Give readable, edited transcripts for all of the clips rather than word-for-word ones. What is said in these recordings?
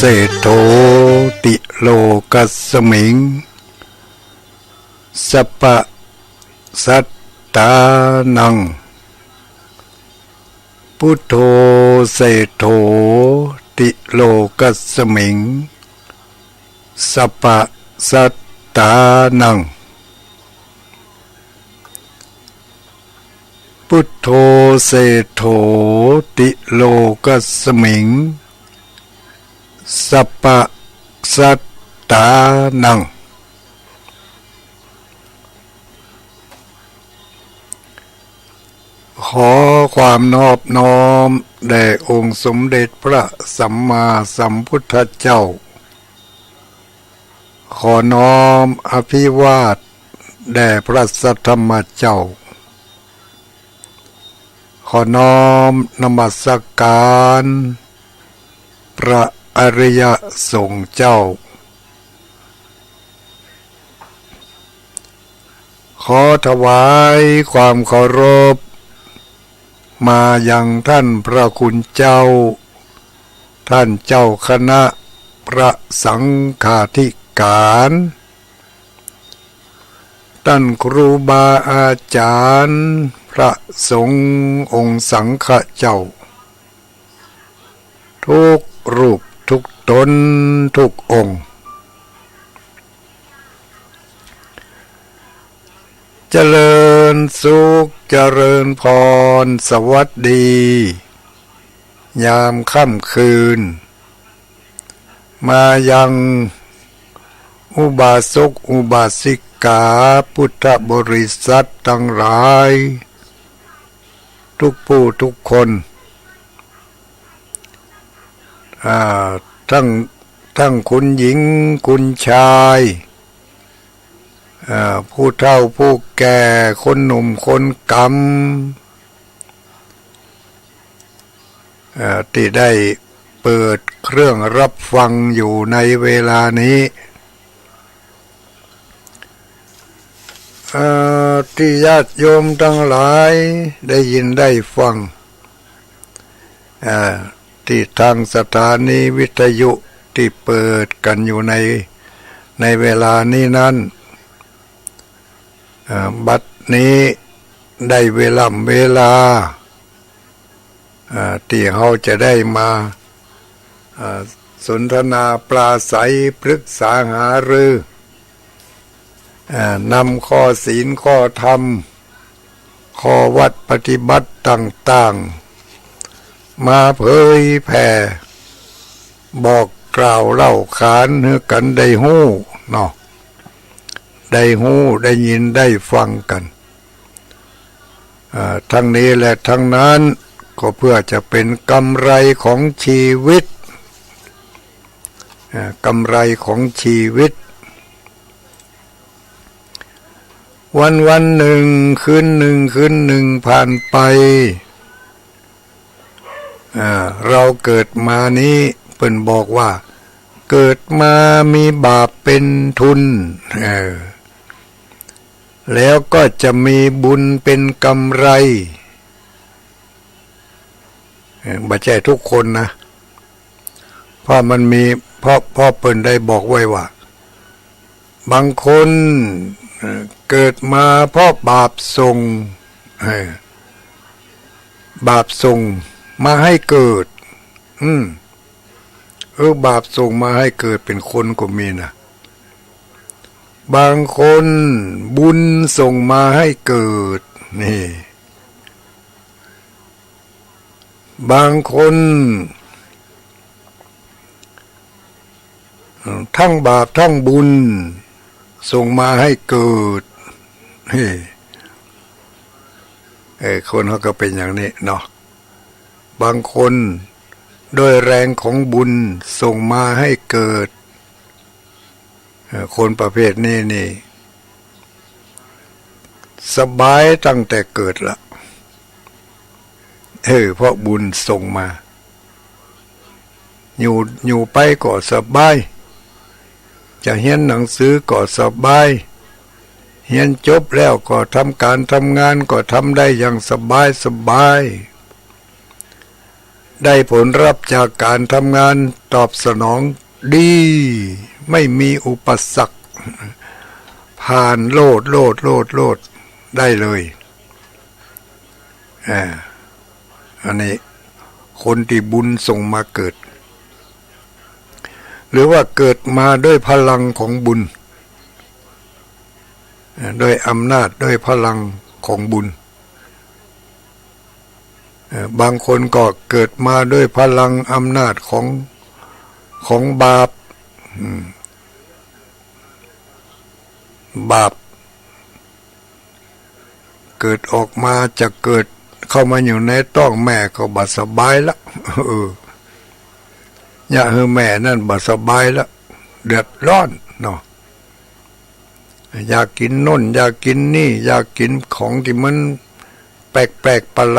โธติโลกัสมิงสัปปะสัตตานังพุทโธเศโธติโลกัสมิงสัปปะสัตตานังพุทโธเศโธติโลกัสมิงสัปปะสัตตานังขอความนอบน้อมแด่องค์สมเด็จพระสัมมาสัมพุทธเจ้าขอน้อมอภิวาทแด่พระสัทธรรมเจ้าขอน้อมนมัสการพระอริยสงฆ์เจ้าขอถวายความเคารพมายังท่านพระคุณเจ้าท่านเจ้าคณะพระสังฆาธิการท่านครูบาอาจารย์พระสงฆ์องค์สังฆเจ้าทุกรูปทุกตนทุกองค์เจริญสุขเจริญพรสวัสดียามค่ำคืนมายังอุบาสกอุบาสิกาพุทธบริษัททั้งหลายทุกผู้ทุกคนทั้งคุณหญิงคุณชายผู้เฒ่าผู้แก่คนหนุ่มคนกำที่ได้เปิดเครื่องรับฟังอยู่ในเวลานี้ที่ญาติโยมทั้งหลายได้ยินได้ฟังที่ทางสถานีวิทยุที่เปิดกันอยู่ในเวลานี้นั้นบัดนี้ได้เวลาที่เราจะได้มาสนทนาปราศัยปรึกษาหารือนำข้อศีลข้อธรรมข้อวัดปฏิบัติต่างๆมาเผยแผ่บอกกล่าวเล่าขานให้กันได้ฮู้เนาะได้ฮู้ได้ยินได้ฟังกันทั้งนี้และทั้งนั้นก็เพื่อจะเป็นกำไรของชีวิตกำไรของชีวิตวันหนึ่งคืนหนึ่งผ่านไปเราเกิดมานี้เพิ่นบอกว่าเกิดมามีบาปเป็นทุนแล้วก็จะมีบุญเป็นกำไรไม่ใช่ทุกคนนะเพราะมันมีเพราะเพิ่นได้บอกไว้ว่าบางคนเกิดมาเพราะบาปส่งมาให้เกิดบาปส่งมาให้เกิดเป็นคนก็มีนะบางคนบุญส่งมาให้เกิดนี่บางคนทั้งบาปทั้งบุญส่งมาให้เกิดคนเขาก็เป็นอย่างนี้เนาะบางคนด้วยแรงของบุญส่งมาให้เกิดคนประเภทนี้นี่สบายตั้งแต่เกิดละเพราะบุญส่งมาอยู่ไปก็สบายจะเรียนหนังสือก็สบายเรียนจบแล้วก็ทำการทำงานก็ทำได้อย่างสบาย ได้ผลรับจากการทำงานตอบสนองดีไม่มีอุปสรรคผ่านโลดได้เลยอันนี้คนที่บุญส่งมาเกิดหรือว่าเกิดมาด้วยพลังของบุญด้วยอำนาจด้วยพลังของบุญบางคนก็เกิดมาด้วยพลังอำนาจของบาปเกิดออกมาจะเกิดเข้ามาอยู่ในต้องแม่ก็บาสบายละอย่าให้แม่นั่นบาสบายละเดือดร้อนเนาะอยากกินโน่นอยากกินนี่อยากกินของที่มันแปลกประห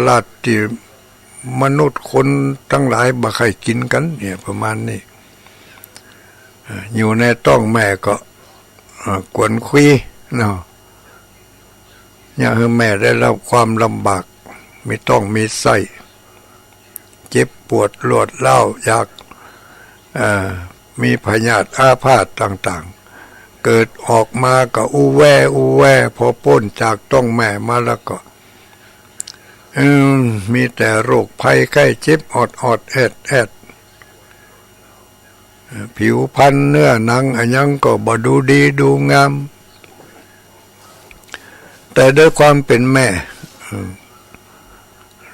ลาดที่มนุษย์คนทั้งหลายบ่ใครกินกันเนี่ยประมาณนี้อยู่ในต้องแม่ก็กวนคุยเนาะอย่าให้แม่ได้รับความลำบากไม่ต้องมีไส้เจ็บปวดรวดเล่าอยากมีพยาธิอาพาธต่างๆเกิดออกมาก็อูแวพอพ้นจากต้องแม่มาแล้วก็มีแต่โรคภัยไข้เจ็บอดแอดผิวพรรณเนื้อหนังอันยังก็บ่ดูดีดูงามแต่ด้วยความเป็นแม่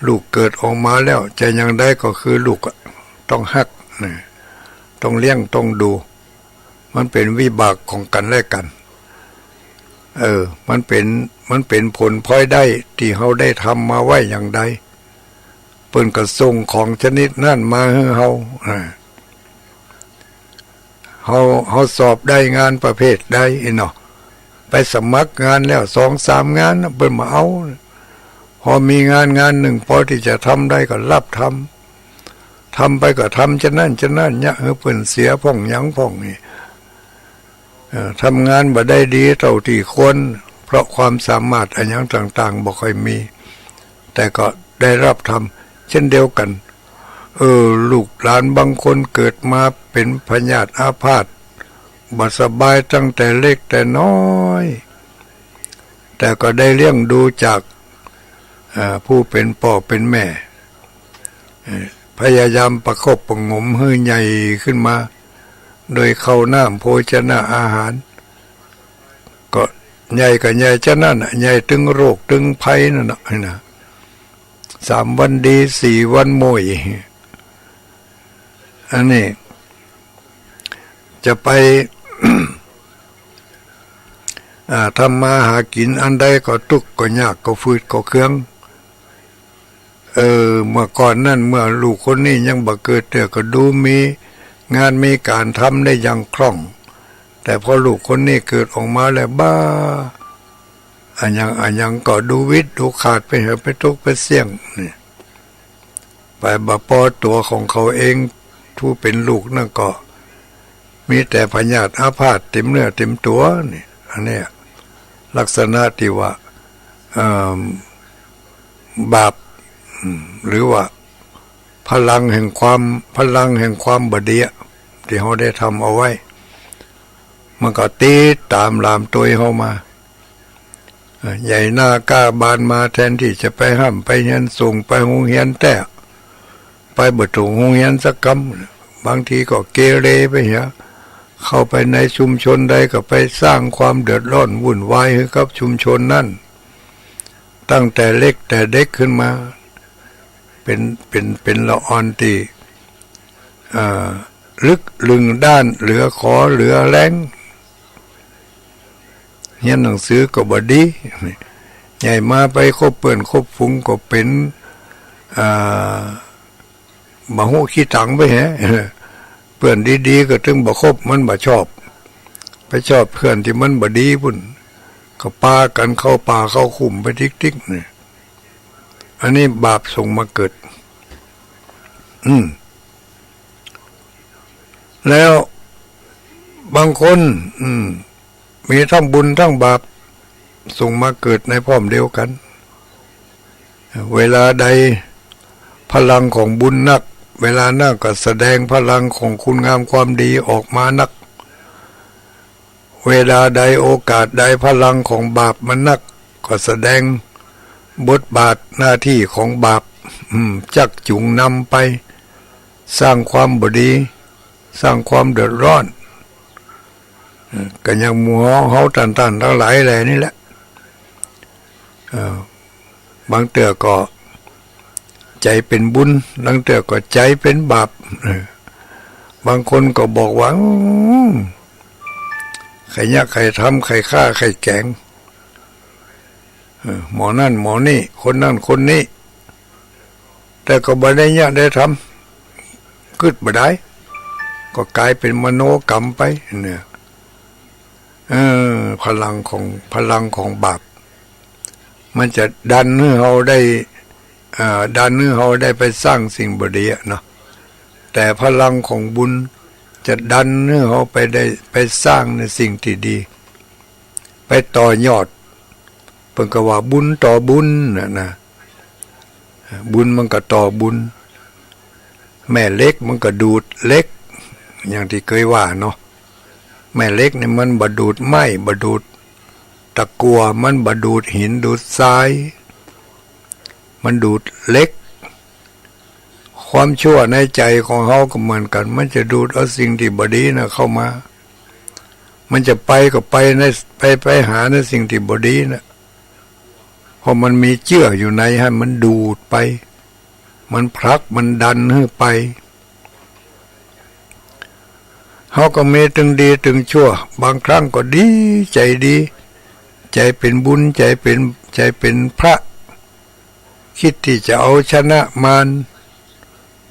ลูกเกิดออกมาแล้วจะยังได้ก็คือลูกต้องฮักต้องเลี้ยงต้องดูมันเป็นวิบากของกันและกันมันเป็นผลพลอยได้ที่เขาได้ทำมาไว้อย่างใดเปิ้นก็ส่งของชนิดนั้นมาให้เขาสอบได้งานประเภทใดเนาะไปสมัครงานแล้ว2-3 งานเปิ้นมาเอาพอมีงานหนึ่งพอที่จะทำได้ก็รับทำไปก็ทำจะนั่นเนี่ยเปิ้นเสียพ่องยังพ่องนี่ทำงานบ่ได้ดีเท่าที่ควรเพราะความสามารถอันยังต่างๆบ่ค่อยมีแต่ก็ได้รับทำเช่นเดียวกันลูกหลานบางคนเกิดมาเป็นพยาธิอาพาธบ่สบายตั้งแต่เล็กแต่น้อยแต่ก็ได้เลี้ยงดูจากผู้เป็นพ่อเป็นแม่พยายามประคบประหงมให้ใหญ่ขึ้นมาโดยเข้าน้ำโภชนะอาหารก็ใหญ่กับใหญ่จะนั่นใหญ่ถึงโรคถึงภัยนั่นนะ3 วันดี4 วันโมยอันนี้จะไป ทำมาหากินอันใดก็ทุกข์ก็ยากก็ฝืดก็เครื่องเมื่อก่อนนั่นเมื่อลูกคนนี้ยังบ่เกิดแต่ก็ดูมีงานมีการทำได้อย่างคล่องแต่พอลูกคนนี้เกิดออกมาแล้วบ้าอันยังก็ดูวิทย์ดูขาดไปเหรอไปทุกข์ไปเสี่ยงนี่ไปบ่พอตัวของเขาเองผู้เป็นลูกนั่นก็มีแต่พยาธิอาพาธเต็มเนื้อเต็มตัวนี่อันนี้ลักษณะที่ว่าบาปหรือว่าพลังแห่งความบดีที่เขาได้ทำเอาไว้มันก็ตีตามลามตัวเขามาใหญ่หน้ากล้าบานมาแทนที่จะไปห้ามไปเฮียนส่งไปโรงเรียนแต่ไปบ่ถูกโรงเรียนสักคำบางทีก็เกเรไปเหี้ยเข้าไปในชุมชนใดก็ไปสร้างความเดือดร้อนวุ่นวายให้กับชุมชนนั่นตั้งแต่เล็กแต่เด็กขึ้นมาเป็นละอ่อนที่ลึกลึงด้านเหลือขอเหลือแรงเรียนหนังสือก็บ่ดีใหญ่มาไปคบเปื่อนคบฟุ้งก็เป็นบ่ฮู้ขี้ตังไปแฮะเพื่อนดีๆก็ถึงบ่คบมันบ่ชอบไปชอบเพื่อนที่มันบ่ดีพุ่นก็ปากันเข้าป่าเข้าคุ้มไปทิกๆนี่อันนี้บาปส่งมาเกิดแล้วบางคนมีทั้งบุญทั้งบาปส่งมาเกิดในพร้อมเดียวกันเวลาใด พลังของบุญนักเวลานั่งก็แสดงพลังของคุณงามความดีออกมานักเวลาใดโอกาสใดพลังของบาปมันนักก็แสดงบทบาทหน้าที่ของบาปจักจุงนำไปสร้างความบดีสร้างความเดือดร้อนก็ยังหมัวเฮาตันทั้งหลายแหล่นี่แหละบางเตือก็ใจเป็นบุญบางเตือก็ใจเป็นบาปบางคนก็บอกว่าใครยะใครทำใครฆ่าใครแกงหมอนั่นหมอนี่คนนั่นคนนี้แต่ก็บ่ได้ยะได้ทำขึ้นบ่ได้ก็กลายเป็นมโนกรรมไปเนี่ยพลังของบาปมันจะดันให้เราได้ดันให้เราได้ไปสร้างสิ่งบดีเนาะแต่พลังของบุญจะดันให้เราไปได้ไปสร้างในสิ่งที่ดีไปต่อยอดเพิ่นก็ว่าบุญต่อบุญนะบุญมันก็ต่อบุญแม่เล็กมันก็ดูดเล็กอย่างที่เคยว่าเนาะแม่เล็กนี่มันบดูดไม้บดูดตะกัวมันบดูดหินดูดทรายมันดูดเล็กความชั่วในใจของเขาก็เหมือนกันมันจะดูดเอาสิ่งที่บดีนะเข้ามามันจะไปก็ไปในไปหาในสิ่งที่บดีนะเพราะมันมีเจืออยู่ในให้มันดูดไปมันผลักมันดันให้ไปเขาก็มีตึงดีตึงชั่วบางครั้งก็ดีใจเป็นบุญใจเป็นพระคิดที่จะเอาชนะมาร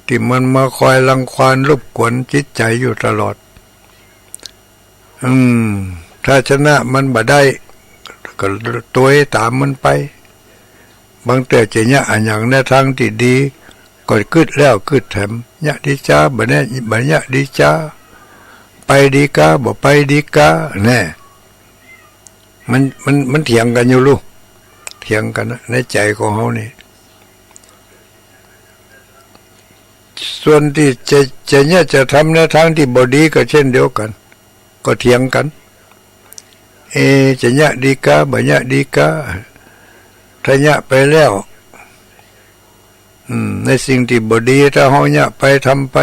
ที่มันมาคอยรังควานรบกวนจิตใจอยู่ตลอดถ้าชนะมันบ่ได้ก็ตัวตามมันไปบางแต่จะเนี่ยอันอย่างในทางที่ดีก็กึดแล้วกึดแถมเนี่ยดีจ้าบ่เนี่ยดีจ้าไปดีกาบ่ไปดีกาแน่มันเถียงกันอยู่ลูกเถียงกันในใจของเขานี่ส่วนที่จะเนี่ยจะทำในทางที่บ่ดีก็เช่นเดียวกันก็เถียงกันจะเนี่ยดีกาบ่เนี่ยดีกาถ้าเนี่ยไปแล้วในสิ่งที่บ่ดีถ้าเขาเนี่ยไปทำไป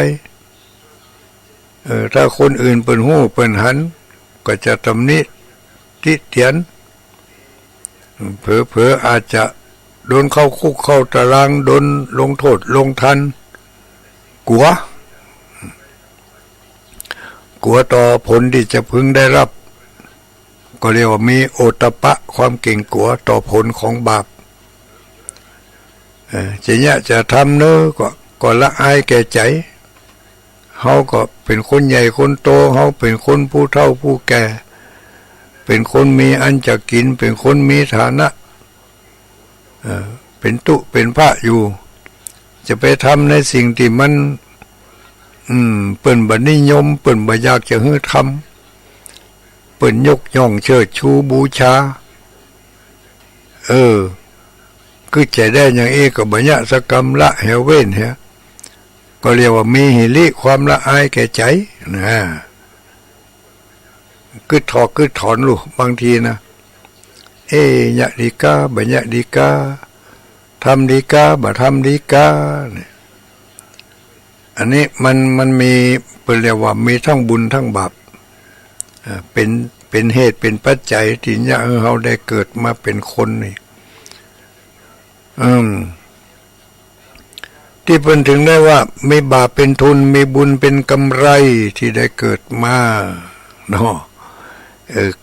ถ้าคนอื่นเปิ่นหู้เปิ่นหันก็จะตำหนิติเตียนเผลออาจจะโดนเข้าคุกเข้าตารางโดนลงโทษลงทันกลัวต่อผลที่จะพึงได้รับก็เรียกว่ามีโอตปะความเก่งกลัวต่อผลของบาปจะเนี่ยจะทำเนื้อก็ละอายแก่ใจเขาก็เป็นคนใหญ่คนโตเขาเป็นคนผู้เฒ่าผู้แก่เป็นคนมีอันจะกินเป็นคนมีฐานะเป็นตุเป็นพระอยู่จะไปทำในสิ่งที่มันเปิ่นบ่นิยมเปิ่นบ่อยากจะให้ทำเปิ่นยกย่องเชิดชูบูชาคือใจได้อย่างก็บ่ยะสกรรมละเหวเว้นเฮะก็เรียกว่ามีหิริความละอายแก่ใจนะกึดถอนลูกบางทีนะยะดีกาบ่ยะดีกาทำดีกาบ่ทำดีกาเนี่ยอันนี้มันมีเป็นเรียกว่ามีทั้งบุญทั้งบาปเป็นเหตุเป็นปัจจัยที่เนี่ยเราได้เกิดมาเป็นคนนี่ที่เพิ่นถึงได้ว่ามีบาปเป็นทุนมีบุญเป็นกำไรที่ได้เกิดมาเนาะ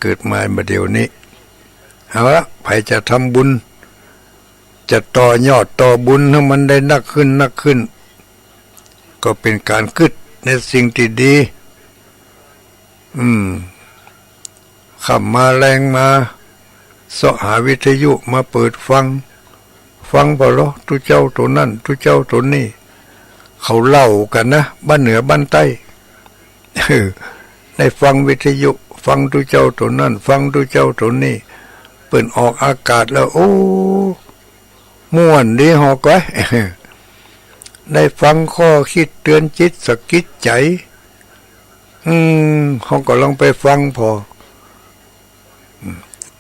เกิดมาบัดเดี๋ยวนี้เอาละใครจะทำบุญจะต่อยอดต่อบุญให้มันได้นักขึ้นก็เป็นการคิดในสิ่งที่ดีขับมาแรงมาเสาะหาวิทยุมาเปิดฟังพอเหรอทุเจ้าตัวนั่นทุเจ้าตัวนี่เขาเล่ากันนะบ้านเหนือบ้านใต้ได้ฟังวิทยุฟังทุเจ้าตัวนั่นฟังทุเจ้าตัวนี่เปิดออกอากาศแล้วโอ้ม่วนดีหอกไว้ ได้ฟังข้อคิดเตือนจิตสะกิดใจเขาก็ลองไปฟังพอ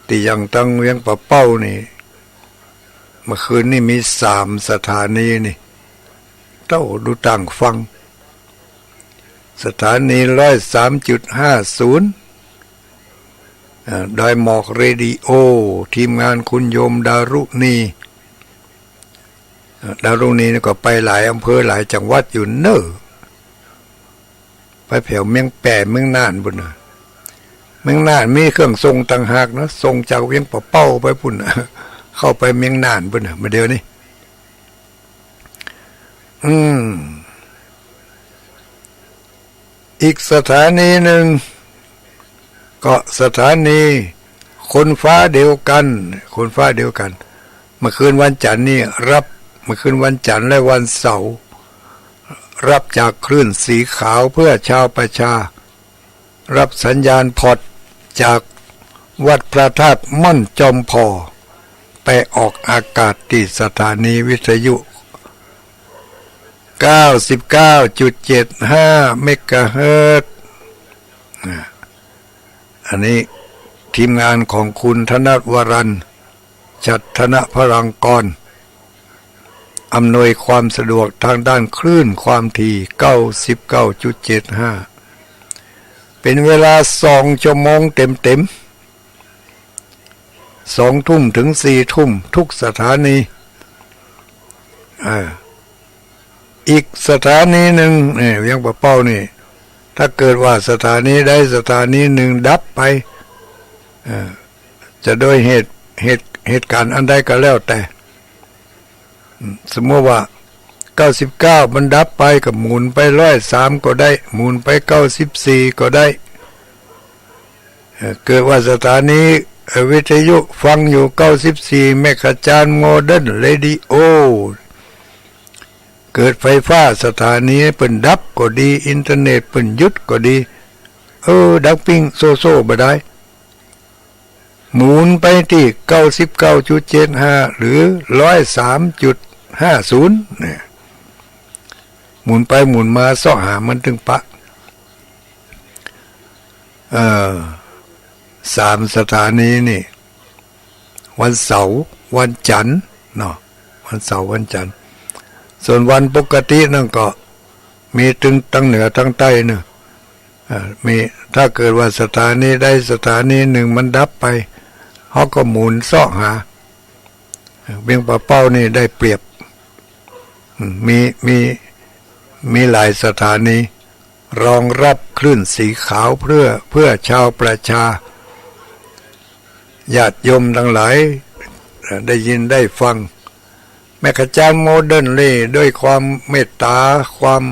ตีอย่างตั้งเวียงปะเป้านี่เมื่อคืนนี่มี3 สถานีนี่เต้าดูต่างฟังสถานี103.50ดอยหมอกเรดิโอทีมงานคุณโยมดารุณีนี่ก็ไปหลายอำเภอหลายจังหวัดอยู่เนอะไปแถวเมืองแปะเมืองน่านบุญนะเมืองน่านมีเครื่องทรงต่างหากนะทรงจากเวียงปะเป้าไปพุ่นนะเข้าไปเมืองน่านบุญนะมาเดี๋ยวนี้อีกสถานีหนึ่งก็สถานีคนฟ้าเดียวกันเมื่อคืนวันจันทร์นี่รับเมื่อคืนวันจันทร์และวันเสาร์รับจากคลื่นสีขาวเพื่อชาวประชารับสัญญาณพอดจากวัดพระธาตุม่อนจอมพอไปออกอากาศที่สถานีวิทยุ 99.75 เมกะเฮิรตซ์อันนี้ทีมงานของคุณธนวรัญชัดธนพรังกรอำนวยความสะดวกทางด้านคลื่นความถี่ 99.75 เป็นเวลา2 ชั่วโมงเต็ม2 ทุ่มถึง4 ทุ่มทุกสถานีอีกสถานีหนึ่งนี่เวียงปะเป้านี่ถ้าเกิดว่าสถานีใดสถานีหนึ่งดับไปจะโดยเหตุการณ์อันใดก็แล้วแต่สมมติว่า99มันดับไปก็หมุนไป103ก็ได้หมุนไป94ก็ได้เกิดว่าสถานีวิทยุฟังอยู่94เมกะจานโมเดิร์นเรดิโอเกิดไฟฟ้าสถานีเปิ่นดับก็ดีอินเทอร์เน็ตเปิ่นหยุดก็ดีดังปิ้งโซบ่ได้หมุนไปที่ 99.75 หรือ 103.50 เนี่ยหมุนไปหมุนมาซ้อหามันถึงปะ3 สถานีนี่วันเสาร์วันจันทร์เนาะวันเสาร์วันจันทร์ส่วนวันปกตินั่นก็มีตั้งเหนือตั้งใต้เนอะมีถ้าเกิดว่าสถานีใดสถานีหนึ่งมันดับไปเขาก็หมุนซ้อหาเวียงปะเป้านี่ได้เปรียบมีหลายสถานีรองรับคลื่นสีขาวเพื่อชาวประชาญาติโยมทั้งหลายได้ยินได้ฟังแม่ขจารย์โมเดิร์นเลยด้วยความเมตตาความ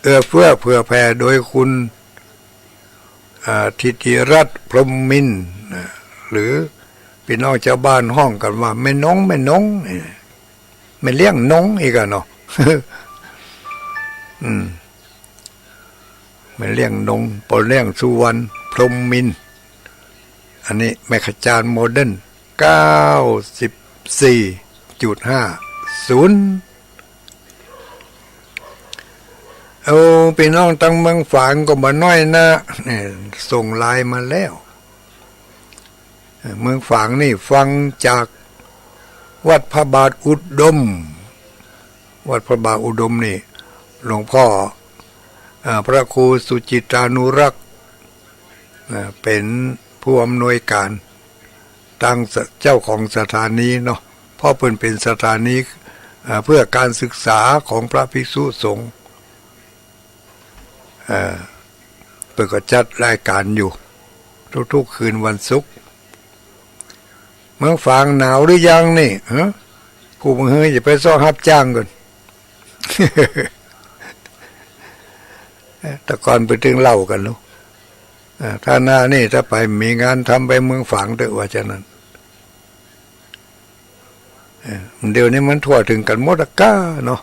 เอื้อเฟื้อเผื่อแผ่โดยคุณทิติรัตน์พรหมมินทร์หรือพี่น้องชาวบ้านห้องกันว่าแม่น้องไม่เลี้ยงน้องอีกอะเนาะไม่เลี้ยงน้องปอเลี้ยงสุวรรณพรหมมินทร์อันนี้แม่ขจารย์โมเดิร์น94.50พี่น้องตั้งเมืองฝางก็มาน้อยนะเนี่ยส่งไลน์มาแล้วเมืองฝางนี่ฟังจากวัดพระบาทอุดมนี่หลวงพ่อพระครูสุจิตานุรักษ์เป็นผู้อำนวยการตั้งเจ้าของสถานีเนาะเพราะเป็นสถานีเพื่อการศึกษาของพระภิกษุสงฆ์เปิดก็จัดรายการอยู่ทุกๆคืนวันศุกร์เมืองฝางหนาวหรือยังนี่ผู้บังเฮยอย่าไปซ้อรับจ้างก่อน แต่ก่อนไปถึงเล่ากันลูกถ้าหน้านี่ถ้าไปมีงานทำไปเมืองฝางเถอะว่าฉะนั้นเดี๋ยวนี้มันทั่วถึงกันหมดก้าเนาะ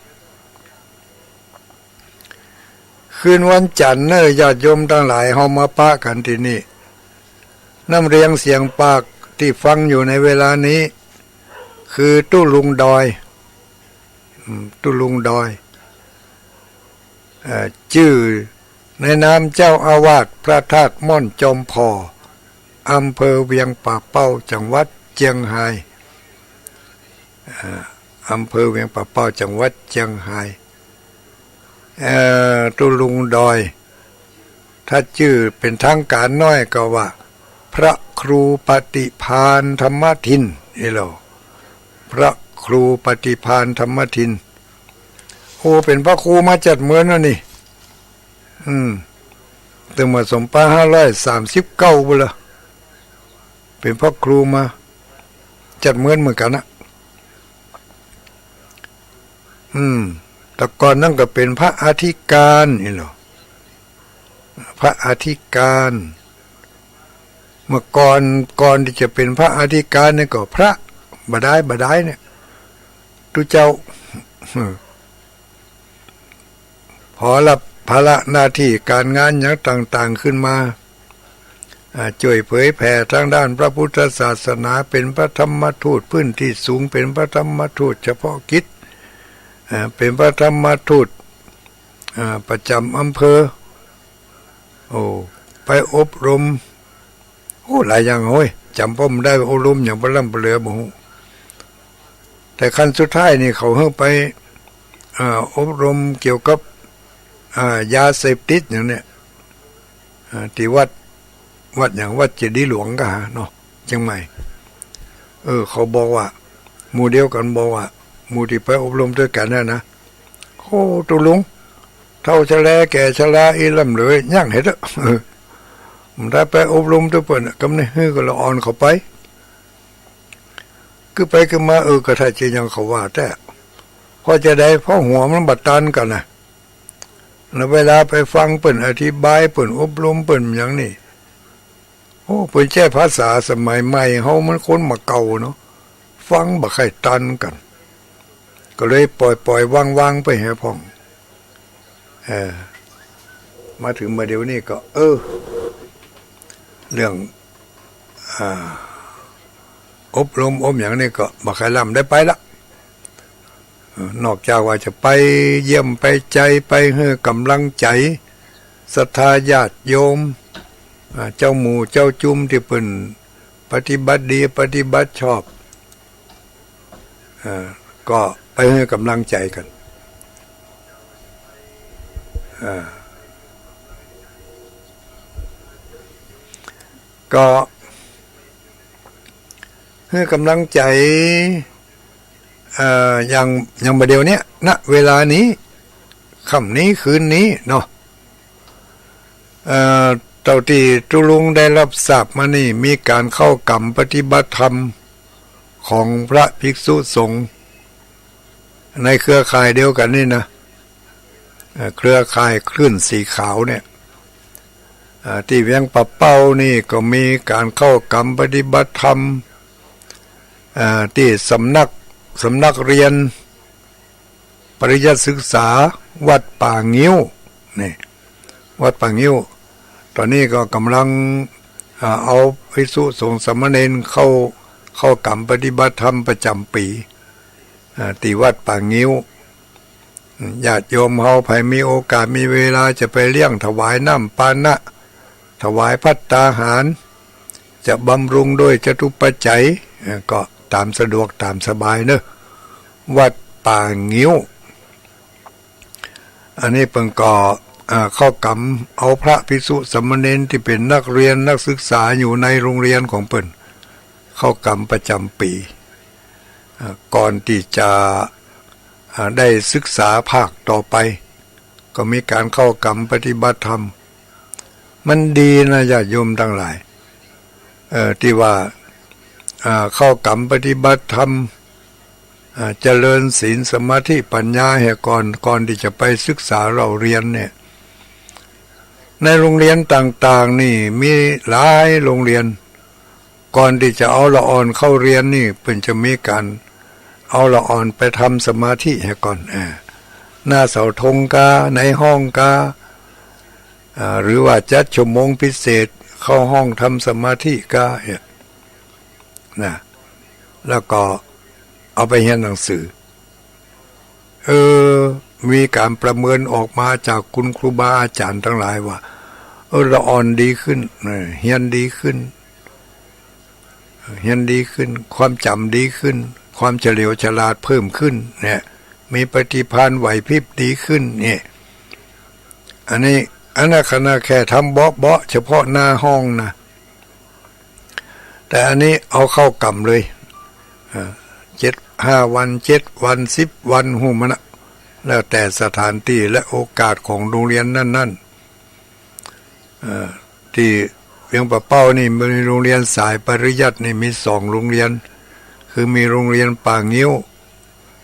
คืนวันจันทร์เนอะญาติโยมทั้งหลายเฮามาปะกันที่นี่น้ำเรียงเสียงปากที่ฟังอยู่ในเวลานี้คือตู้ลุงดอย ตุลุงดอยชื่อในนามเจ้าอาวาสพระธาตุม่อนจอมพออำเภอเวียงป่าเป้าจังหวัดเชียงรายอำเภอเวียงป่าเป้าจังหวัดเชียงรายตุลุงดอยถ้าชื่อเป็นทางการน้อยก็ว่าพระครูปฏิภาณธรรมทินนี่เราพระครูปฏิภาณธรรมทินโอ้เป็นพระครูมาจัดเมืองนะนี่ตั้งมา2539บุละเป็นพระครูมาจัดเมืองเหมือนกันนะแต่ก่อนนั่นก็เป็นพระอธิการนี่เหรอพระอธิการเมื่อก่อนที่จะเป็นพระอธิการเนี่ยก็พระบดายเนี่ยตุเจ้าพอรับภาระหน้าที่การงานอย่างต่างๆขึ้นมาช่วยเผยแผ่ทางด้านพระพุทธศาสนาเป็นพระธรรมทูตพื้นที่สูงเป็นพระธรรมทูตเฉพาะกิจเป็นพระธรรมทูตประจำอำเภอไปอบรมหลายอย่างจำพ่อมได้อบรมอย่างพระล่ำพระเหลือบ่ฮู้แต่ขั้นสุดท้ายนี่เขาเพิ่งไปอบรมเกี่ยวกับยาเสพติดอย่างเนี้ยที่วัดอย่างวัดเจดีย์หลวงก็เนาะเชียงใหม่เขาบอกว่าหมู่เดียวกันบอกว่าหมู่ที่ไปอบรมด้วยกันนะตุลุงเท่าชะแลแก่ชะลาอีลำเลยย่างเห็ดมันได้ไปอบรมด้วยเปิ่นกำเนิดก็ละอ่อนเข้าไปคือไปก็มาก็ถ้าจะยังเขาว่าแต่พอจะได้เพราะหัวมันบัดตันกันนะแล้วเวลาไปฟังเปิ่นอธิบายเปิ่นอบรมเปิ่นอย่างนี้เปิ่นแก้ภาษาสมัยใหม่เฮามันคนมาเก่าเนาะฟังบ่ค่อยตันกันก็เลยปล่อยวางไปให้พ่องมาถึงมาเดี๋ยวนี้ก็เรื่องอบรมอย่างนี้ก็บ่ค่อยล่ำได้ไปละนอกจากว่าจะไปเยี่ยมไปใจไปให้กำลังใจศรัทธาญาติโยมเจ้าหมู่เจ้าจุ่มที่เพิ่นปฏิบัติดีปฏิบัติชอบก็ไปให้กำลังใจกันก็ให้กำลังใจอย่างประเดี๋ยวนี้ณเวลานี้ค่ำนี้คืนนี้เนาะเต่าที่ตุลุงได้รับทราบมานี่มีการเข้ากรรมปฏิบัติธรรมของพระภิกษุสงฆ์ในเครือข่ายเดียวกันนี่นะเครือข่ายคลื่นสีขาวเนี่ยที่เวียงป่าเป้านี่ก็มีการเข้ากรรมปฏิบัติธรรมที่สำนักเรียนปริยัติศึกษาวัดป่างิ้วนี่วัดป่างิ้วตอนนี้ก็กำลังเอาภิกษุสงฆ์สามเณรเข้ากรรมปฏิบัติธรรมประจำปีที่วัดป่างิ้วญาติโยมเฮาไผมีโอกาสมีเวลาจะไปเลี้ยงถวายน้ำปานะถวายภัตตาหารจะบำรุงด้วยจตุปัจจัยก็ตามสะดวกตามสบายเนอะวัดป่างิ้วอันนี้เพิ่งก่อเข้ากรรมเอาพระภิกษุสามเณรที่เป็นนักเรียนนักศึกษาอยู่ในโรงเรียนของเพิ่นเข้ากรรมประจำปีก่อนที่จะได้ศึกษาภาคต่อไปก็มีการเข้ากรรมปฏิบัติธรรมมันดีนะญาติโยมทั้งหลายที่ว่าเข้ากรรมปฏิบัติธรรมเจริญศีลสมาธิปัญญาให้ก่อนที่จะไปศึกษาเราเรียนเนี่ยในโรงเรียนต่างๆนี่มีหลายโรงเรียนก่อนที่จะเอาละอ่อนเข้าเรียนนี่เพิ่นจะมีการเอาละอ่อนไปทำสมาธิให้ก่อนหน้าเสาธงกาในห้องกาหรือว่าจัดชั่วโมงพิเศษเข้าห้องทำสมาธิกาแล้วก็เอาไปเรียนหนังสือ มีการประเมินออกมาจากคุณครูบาอาจารย์ทั้งหลายว่าเราอ่อนดีขึ้นเฮียนดีขึ้นความจำดีขึ้นความเฉลียวฉลาดเพิ่มขึ้นเนี่ยมีปฏิภาณไหวพริบดีขึ้นเนี่ยอันนั้นขณะแค่ทำเบาะเฉพาะหน้าห้องนะแต่อันนี้เอาเข้ากำเลย5 วัน7 วัน10 วันหูมันนะแล้วแต่สถานที่และโอกาสของโรงเรียนนั่นที่เวียงปะเป้านี่มีโรงเรียนสายปริยัตินี่มี2 โรงเรียนคือมีโรงเรียนป่างิ้ว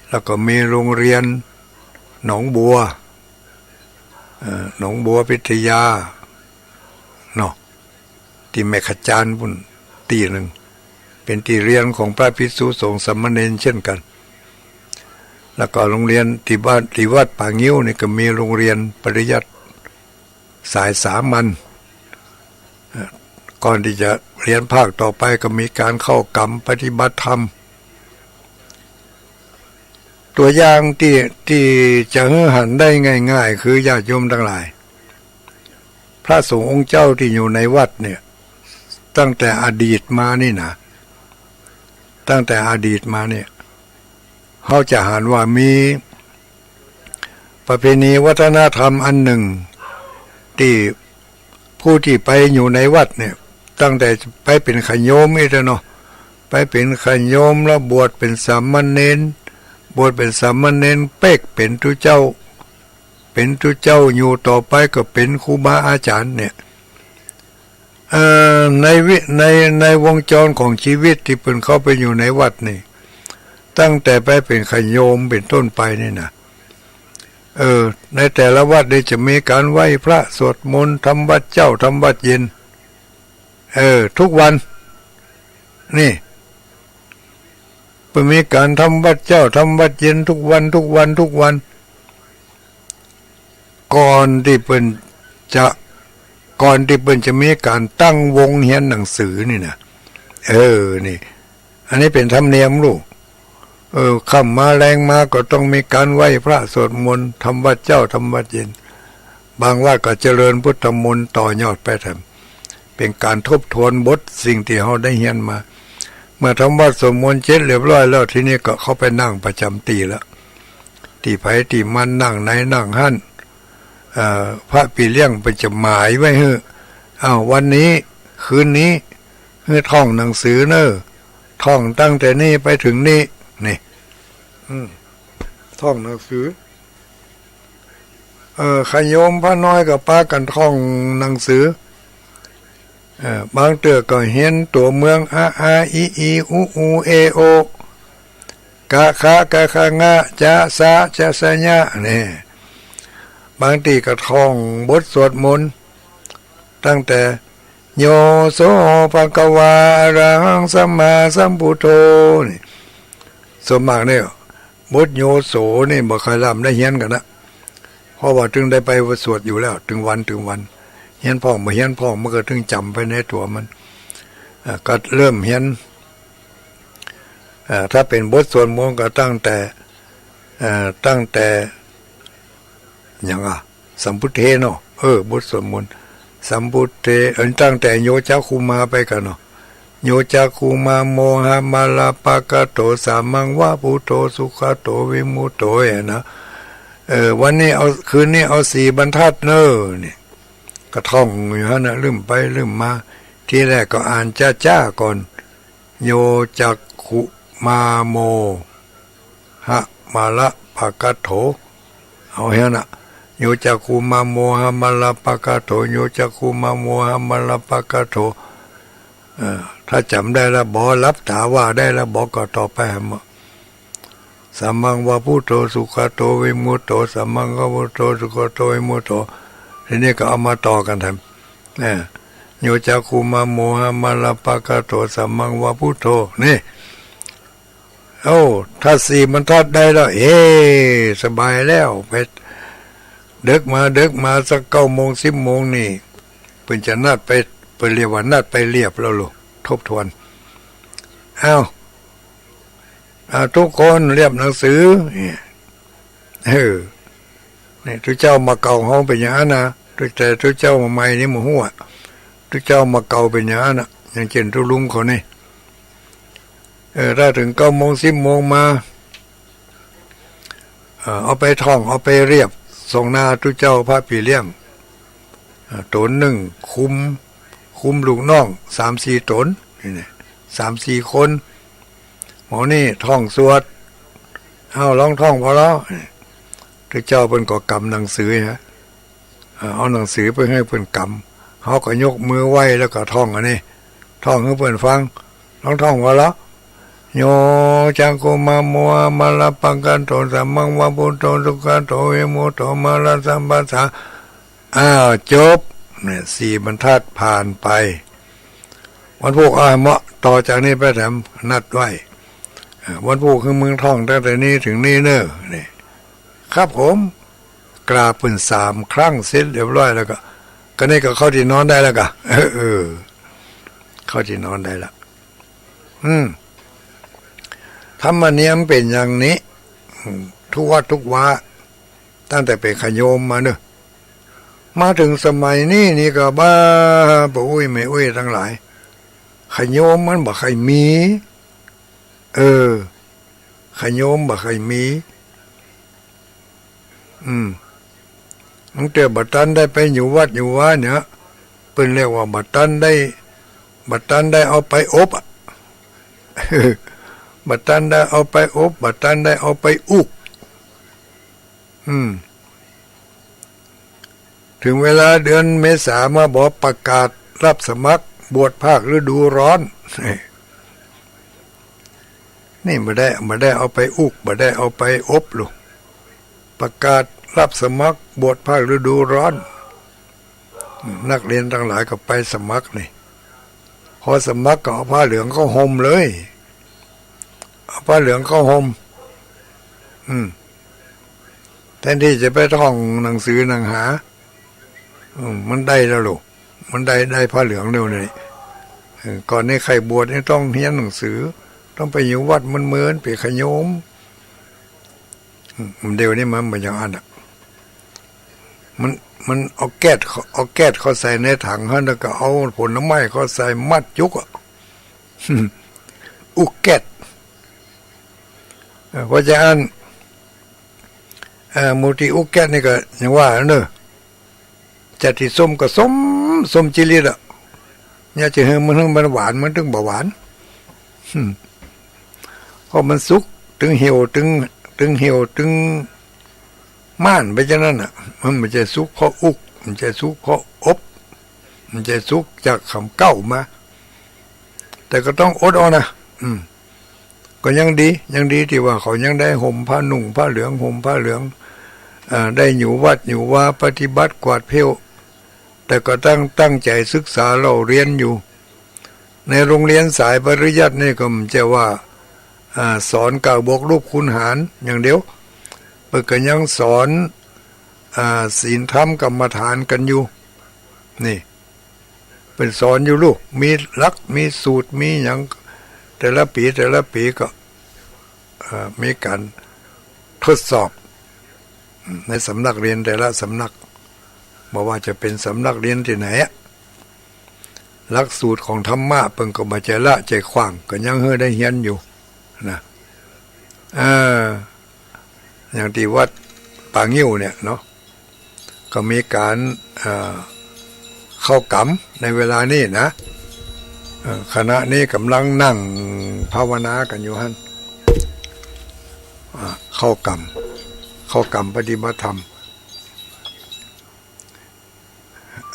แล้วก็มีโรงเรียนหนองบัวพิทยาเนาะที่แม่ขจานพุ่นตีหนึ่งเป็นที่เรียนของพระภิกษุสงฆ์สามเณรเช่นกันแล้วก็โรงเรียนที่วัดป่างิ้วนี่ก็มีโรงเรียนปริยัติสายสามัญก่อนที่จะเรียนภาคต่อไปก็มีการเข้ากรรมปฏิบัติธรรมตัวอย่างที่จะหันได้ง่ายๆคือญาติโยมทั้งหลายพระสงฆ์องค์เจ้าที่อยู่ในวัดเนี่ยตั้งแต่อดีตมานี่นะตั้งแต่อดีตมาเนี่ยเขาจะหันว่ามีประเพณีวัฒนธรรมอันหนึ่งที่ผู้ที่ไปอยู่ในวัดเนี่ยตั้งแต่ไปเป็นขโยมนี่เนาะไปเป็นขโยมแล้วบวชเป็นสามเณรเป๊กเป็นทุเจ้าอยู่ต่อไปก็เป็นครูบาอาจารย์เนี่ยในวงจรของชีวิตที่เพิ่นเข้าไปอยู่ในวัดนี่ตั้งแต่ไปเป็นขโยมเป็นต้นไปนี่นะในแต่ละวัดได้จะมีการไหว้พระสวดมนต์ทำวัดเจ้าทำวัดเย็นทุกวันนี่เป็นมีการทำวัดเจ้าทำวัดเย็นทุกวันก่อนที่เพิ่นจะมีการตั้งวงเรียนหนังสือนี่นะนี่อันนี้เป็นธรรมเนียมลูกค่ำมาแรงมาก็ต้องมีการไหว้พระสวดมนต์ทำวัดเจ้าทำวัดเย็นบางวัดก็เจริญพุทธมนต์ต่อยอดไปทำเป็นการทบทวนบทสิ่งที่เขาได้เรียนมาเมื่อทำวัดสวดมนต์เจ็ดเรียบร้อยแล้วทีนี้ก็เข้าไปนั่งประจำตีแล้วที่ไผที่มันนั่งไหนนั่งหั่นพระปีเลี้ยงไปจะหมายไว้เฮ้วันนี้คืนนี้ท่องหนังสือเนอะท่องตั้งแต่นี้ไปถึงนี้นี่ท่องหนังสือขโยมพระน้อยกับป้ากันท่องหนังสือบางเตือก็เห็นตัวเมืองอาอีอีอูอูเอโอกะคะกะคะงะจะสะจะสะญะนี่บางทีก็ท่องบทสวดมนต์ตั้งแต่โยโสภะคะวาอะระหังสัมมาสัมพุทโธนี่สมมากเนี่ยบทโยโสนี่บ่เคยร่ำได้เฮียนกันนะเพราะว่าถึงได้ไปสวดอยู่แล้วถึงวันเฮียนพ่องมาเฮียนพ่องมันก็ถึงจำไปในตัวมันก็เริ่มเฮียนถ้าเป็นบทสวดมนต์ก็ตั้งแต่อย่างสัมพุทเทเนาะบทสวดมนต์สัมพุทเทตั้งแต่โยจักขุมาไปกันเนาะโยจักขุมาโมหะมาลาปะกะโตสามังวะพุทโธสุขโตวิมุตโตนะวันนี้คืนนี้เอา4 บรรทัดเนอะนี่ก็ท่องอยู่ฮะนะลืมไปลืมมาทีแรกก็อ่านจ้าก่อนโยจักขุมาโมหะมาละปะกะโตเอาเฮนะโยจักขุมาโมหะมาลาปะกะโตโยจักขุมาโมหะมาลาปะกะโตถ้าจำได้แล้วบอกรับถาว่าได้แล้วบอกก็ต่อไปสัมมังวะพุทโธสุขโตวิมุตโตสัมมังวะพุทโธสุขโตวิมุตโตทีนี้ก็เอามาต่อกันทำโยจักขุมาโมหะมาลาปะกะโตสัมมังวะพุทโธนี่ถ้า4 บรรทัดได้แล้วสบายแล้วไปเด็กมาสัก9 โมง10 โมงนี่เป็นจะนัดไปเรียกว่านัดไปเรียบแล้วลูกทบทวนทุกคนเรียบหนังสือ นี่ทุกเจ้ามาเก่าเฮาเป็นอย่างนั้นนะแต่ทุกเจ้ามาใหม่นี่มาหัวทุกเจ้ามาเก่าเป็นอย่างนั้นนะอย่างเช่นทุลุงเขานี่ถ้าถึง9 โมง 10 โมงมาเอาไปท่องเอาไปเรียบส่งหน้าทุกเจ้าพระปีเลี้ยงตนหนึ่งคุมลูกน้อง3-4 ตนนี่3-4 คนหมอนี่ท่องสวดเอาร้องท่องพอแล้วทุกเจ้าเพิ่นก็กำหนังสือฮะเอาหนังสือไปให้เพิ่นกำเขาก็ยกมือไหว้แล้วก็ท่องอันนี้ท่องให้เพิ่นฟังร้องท่องพอแล้วโยจังโกมามัวมาลาปังกันโตสัมมังวะพุทโธสุขันโตเอโมโตมาลาสัมปัสสะจบเนี่ย4 บรรทัดผ่านไปวันพุธเหมาะต่อจากนี้ไปแถมนัดไว้วันพุธคือมึงท่องตั้งแต่นี้ถึงนี่เนอะนี่ครับผมกราบเพิ่น3 ครั้งเสร็จเรียบร้อยแล้วก็นี่ก็เข้าที่นอนได้แล้วก็เข้าที่นอนได้ละธรรมเนียมเป็นอย่างนี้ทุกวัดทุกวาตั้งแต่เป็นขโยมมาเนอะมาถึงสมัยนี้นี่ก็บ้าปุ้ยไม่อุ้ยทั้งหลายขโยมมันบ่ใครมีขโยมบ่ใครมีตั้งแต่บัดตันได้ไปอยู่วัดอยู่ว่าเนี่ยเป็นเรียกว่าบัดตันได้เอาไปอบบัดตันได้เอาไปอบบัดตันได้เอาไปอุกถึงเวลาเดือนเมษามาบอกประกาศรับสมัครบวชภาคฤดูร้อนนี่ไม่ได้เอาไปอุกไม่ได้เอาไปอบหรอกประกาศรับสมัครบวชภาคฤดูร้อนนักเรียนทั้งหลายก็ไปสมัครนี่พอสมัครก็เอาผ้าเหลืองเข้าห่มเลยเอาผ้าเหลืองเข้าห่มแทนที่จะไปท่องหนังสือหนังหามันได้แล้วลูกมันได้ผ้าเหลืองเร็วเลยก่อนนี้ใครบวชนี่ต้องเรียนหนังสือต้องไปอยู่วัดมันเหมือนไปขโยมเดี๋ยวนี้มันเป็นอย่างนั้นมันเอาแก๊สเขาใส่ในถังแล้วก็เอาผลไม้เขาใส่มัดยุกอุกแก๊สเพราะฉะนั้นมูติอุกแก๊สนี่ก็อย่างว่าเนอะจะที่ส้มก็ส้มจิลิดอ่ะเนี่ยจะเห็นมันหวานมันถึงเบาหวานพอมันสุกถึงเหี่ยวถึงม่านไปจากนั้นอ่ะมันไม่ใช่สุกเพราะอุกมันจะสุกเพราะอบมันจะสุกจากคำเก้ามาแต่ก็ต้องอดเอานะก็ยังดีที่ว่าเขายังได้ห่มผ้านุ่งผ้าเหลืองห่มผ้าเหลืองได้อยู่วัดอยู่ว่าปฏิบัติกวาดเพลแต่ก็ตั้งใจศึกษาเราเรียนอยู่ในโรงเรียนสายปริยัตินี่ก็จะว่าสอนกล่าวบวกรูปคูณหารอย่างเดียวเปิดก็ยังสอนศีลธรรมกรรมฐานกันอยู่นี่เป็นสอนอยู่ลูกมีหลักมีสูตรมีอย่างแต่ละปีก็มีการทดสอบในสำนักเรียนแต่ละสำนักบอกว่าจะเป็นสำนักเรียนที่ไหนหลักสูตรของธรรมะเพิ่งก็มาใจละใจขว้างก็ยังได้เฮียนอยู่นะอย่างที่วัดป่างิ้วเนี่ยเนาะก็มีการเข้ากรรมในเวลานี้นะคณะนี้กำลังนั่งภาวนากันอยู่ฮั่นเข้ากรรมปฏิบัติธรรม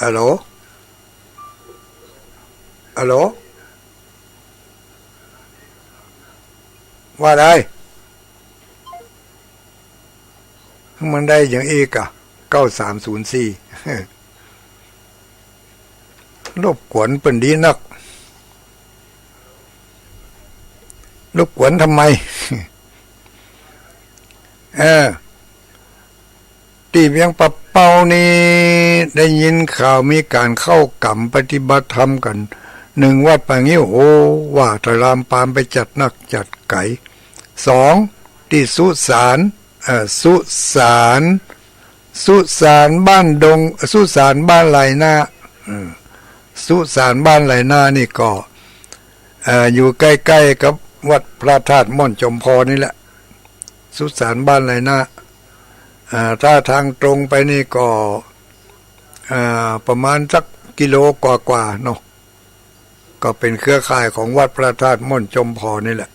ฮัลโหลว่าได้มันได้อย่างอีกอะ9304รบกวนเปิ่นดีนักรบกวนทำไมที่เวียงปะเป้านี่ได้ยินข่าวมีการเข้ากรรมปฏิบัติธรรมกัน1วัดป่างิ้วโอ้ว่าตะลามปามไปจัดนักจัดไก่2ที่สุสาน สุสานสุสานบ้านดงสุสานบ้านไหลนาสุสานบ้านไหลนานี่ก็อยู่ใกล้ๆกับวัดพระธาตุม่อนจอมพอนี่แหละสุสานบ้านไหลนาถ้าทางตรงไปนี่ก็ประมาณสักกิโลกว่าเนาะก็เป็นเครือข่ายของวัดพระธาตุม่อนจอมพอนี่แหละ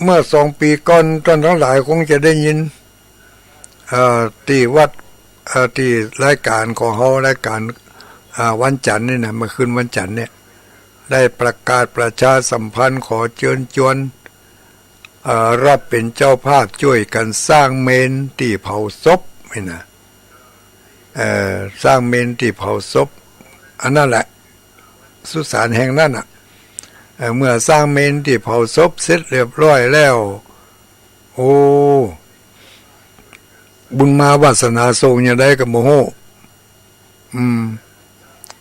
เมื่อ2 ปีก่อนท่านทั้งหลายคงจะได้ยินที่วัดที่รายการของเขารายการวันจันทร์นี่นะเมื่อคืนวันจันทร์เนี่ยได้ประกาศประชาสัมพันธ์ขอเชิญชวนรับเป็นเจ้าภาพช่วยกันสร้างเมนที่เผาศพนี่นะสร้างเมนที่เผาศพอันนั้นแหละสุสานแห่งนั้นเมื่อสร้างเมนที่เผาศพเสร็จเรียบร้อยแล้วโอ้บุญมาวาสนาทรงอย่างใดกับโมโห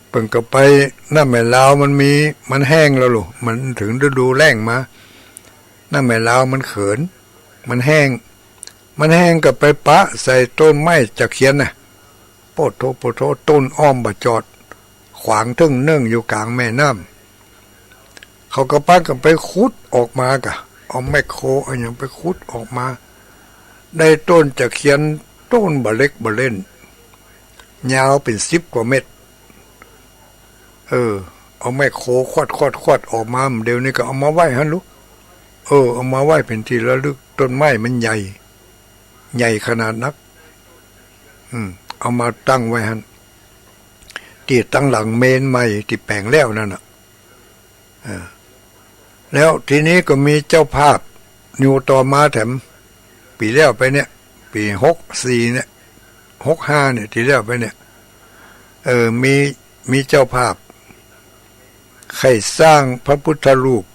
เพิ่งก็ไปน้ำแม่ลาวมันแห้งแล้วลูกมันถึงฤดูแล้งมาน้ำแม่ลาวมันเขินมันแห้งกับไปปะใส่ต้นไม้จะเขียนนะโปโทต้นอ้อมบะจอดขวางทึ่งเนื่องอยู่กลางแม่น้ำเขาก็ปั้นกันไปขุดออกมากะเอาแมคโครเอาอย่างไปขุดออกมาได้ต้นจะเขียนต้นบะเล็กบะเล่นยาวเป็น10 กว่าเมตรเอาแม่โคขวดออกมาเดี๋ยวนี้ก็เอามาไว้ฮันลูกเอามาไว้เป็นที่ระลึกต้นไม้มันใหญ่ขนาดนักเอามาตั้งไว้ฮันที่ตั้งหลังเมนใหม่ที่แปลงแล้วนั่นน่ะแล้วทีนี้ก็มีเจ้าภาพนิวต่อมาแถมปีแล้วไปเนี่ยปี64เนี่ย65เนี่ยที่แล้วไปเนี่ยมีเจ้าภาพใครสร้างพระพุทธรูป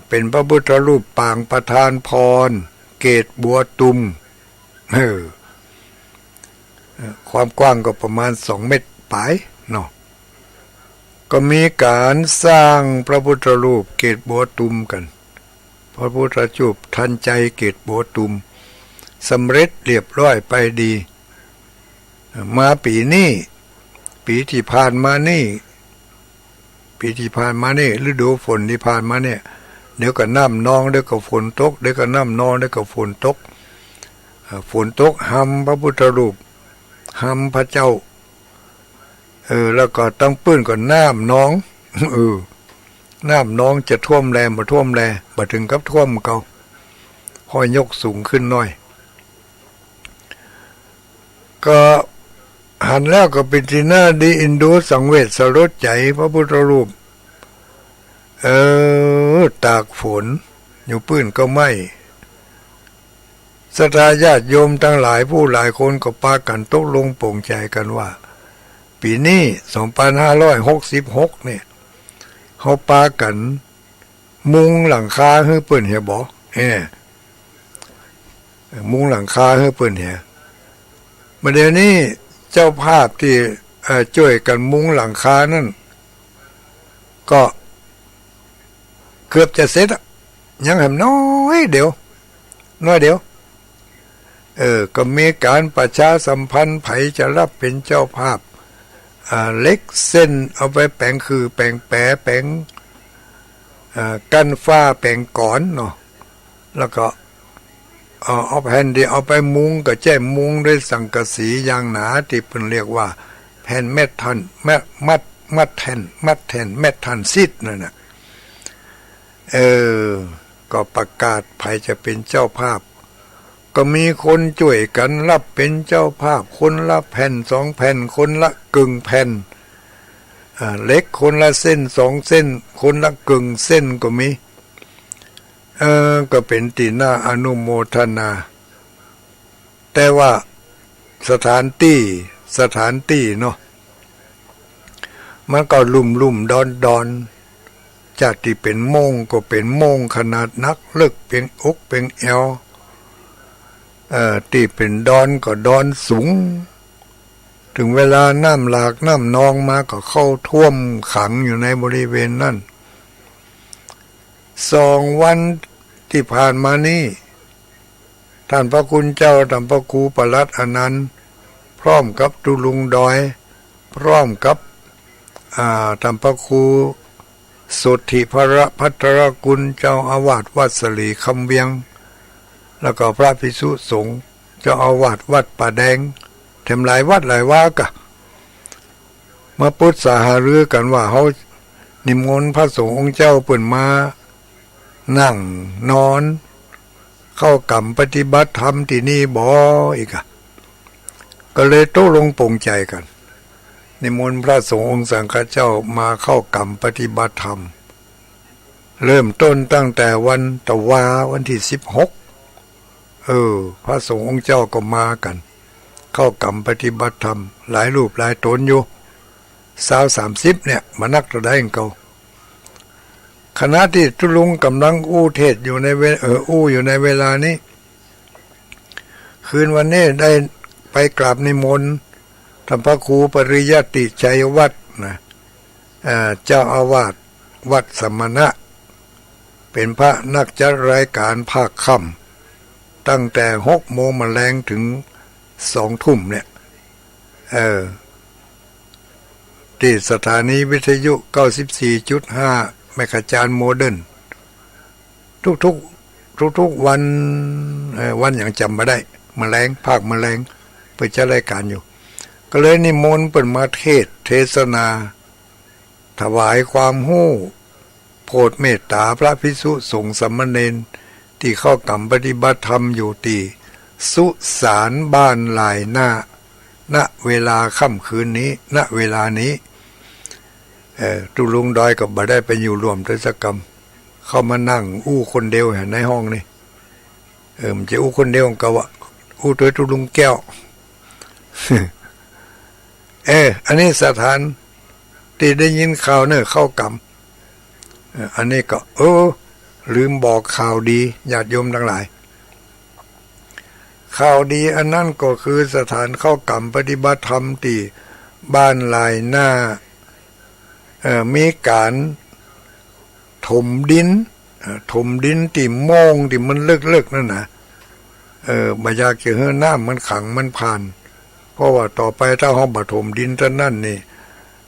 เป็นพระพุทธรูปปางประธานพรเกศบัวตุมความกว้างก็ประมาณ2 เมตรปลายเนาะก็มีการสร้างพระพุทธรูปเกศบัวตุมกันพระพุทธรูปทันใจเกศบัวตุมสำเร็จเรียบร้อยไปดีมาปีที่ผ่านมานี่ฤดูฝนที่ผ่านมาเนี่ยเดี๋ยวก็น้ำนองเดี๋ยวก็ฝนตกเดี๋ยวก็น้ำนองเดี๋ยวก็ฝนตกหำพระพุทธรูปหำพระเจ้าแล้วก็ต้องปื้นก่อนน้ำนองน้ำนองจะท่วมแรงบ่ท่วมแรงบ่ถึงกับท่วมเก่าค่อยยกสูงขึ้นหน่อยก็หันแล้วก็เป็นที่น่าดีอินดูสังเวชสลดใจพระพุทธรูปตากฝนอยู่ปื้นก็ไม่ศรัทธาญาติโยมทั้งหลายผู้หลายคนก็พากันตกลงปลงใจกันว่าปีนี้2566เนี่ยเขาพากันมุงหลังคาให้เปิ้นเหียบ่มุงหลังคาให้เปิ้นเหียมาเดี๋ยวนี้เจ้าภาพที่ช่วยกันมุงหลังคานั่นก็เกือบจะเสร็จยังแหมน้อยเดียวก็มีการประชาสัมพันธ์ไผจะรับเป็นเจ้าภาพเล็กเส้นเอาไปแปลงคือแปลงแปรแปลงกั้นฟ้าแปลงก่อนเนาะแล้วก็เอาแผ่นที่เอาไปมุงก็แจ้มุงด้วยสังกะสีอย่างหนาที่เพิ่นเรียกว่าแผ่นเม็ดทันมัดแทนเม็ดทันซิดนั่นน่ะก็ประกาศใครจะเป็นเจ้าภาพก็มีคนช่วยกันรับเป็นเจ้าภาพคนละแผ่น2 แผ่นคนละกึ่งแผ่นเล็กคนละเส้น2 เส้นคนละกึ่งเส้นก็มีก็เป็นตีน่าอนุโมทนาแต่ว่าสถานที่เนาะมันก็ลุ่มดอนจากที่เป็นโมงก็เป็นโมงขนาดนักเลิกเป็นอกเป็นแอวที่เป็นดอนก็ดอนสูงถึงเวลาน้ำหลากน้ำนองมาก็เข้าท่วมขังอยู่ในบริเวณนั้น2 วัน ที่ผ่านมานี้ท่านพระคุณเจ้าท่านพระครูประหลัดอนันต์พร้อมกับตุลุงดอยพร้อมกับท่านพระครูสุทธิพระพัทรกุลเจ้าอาวาสวัดสลีคำเวียงแล้วก็พระภิกษุสงฆ์เจ้าอาวาสวัดป่าแดงแถมหลายวัดหลายวากะมาปรึกษาหารือกันว่าเขานิมนต์พระสงฆ์องค์เจ้าเปิ่นมานั่งนอนเข้ากรรมปฏิบัติธรรมที่นี่บ่อีกอะก็เลยโต้ลงปลงใจกันนิมนต์พระสงฆ์องค์สังฆเจ้ามาเข้ากรรมปฏิบัติธรรมเริ่มต้นตั้งแต่วันตะวาวันที่16พระสงฆ์องค์เจ้าก็มากันเข้ากรรมปฏิบัติธรรมหลายรูปหลายตนอยู่30เนี่ยมานักระได้เก่าขณะที่ตุลุงกำลังอู้เทศอยู่ในอยู่ในเวลานี้คืนวันนี้ได้ไปกราบนิมนต์ท่านพระครูปริยัติชัยวัฒน์นะเจ้าอาวาสวัดสมณะเป็นพระนักจัดรายการภาคค่ำตั้งแต่6 โมงมาแรงถึง2 ทุ่มเนี่ยที่สถานีวิทยุ 94.5 แมกะจานโมเดิร์นทุกวันวันอย่างจำไม่ได้มาแรงภาคมาแรงเปิดจัดรายการอยู่ก็เลยนิมนต์เปิดมาเทศนาถวายความรู้โปรดเมตตาพระภิกษุสงฆ์สามเณรที่เข้ากรรมปฏิบัติธรรมอยู่ที่สุสานบ้านลายหน้าณเวลาค่ำคืนนี้ณเวลานี้ตุลุงดอยกับบ่ได้ไปอยู่รวมเทศกรรมเข้ามานั่งอู้คนเดียวในห้องนี่มันจะอู้คนเดียวก็ว่าอู้ตัวตุลุงแก้ว อันนี้สถานที่ได้ยินข่าวเนี่ยเข้ากรรมอันนี้ก็ลืมบอกข่าวดีญาติโยมทั้งหลายข่าวดีอันนั้นก็คือสถานเข้ากรรมปฏิบัติธรรมที่บ้านลายหน้ามีการถมดินที่โมงที่มันเลิกนั่นนะบอยากจะให้น้ำมันขังมันผ่านเพราะว่าต่อไปถ้าห้องบถมดินท่านั่นนี่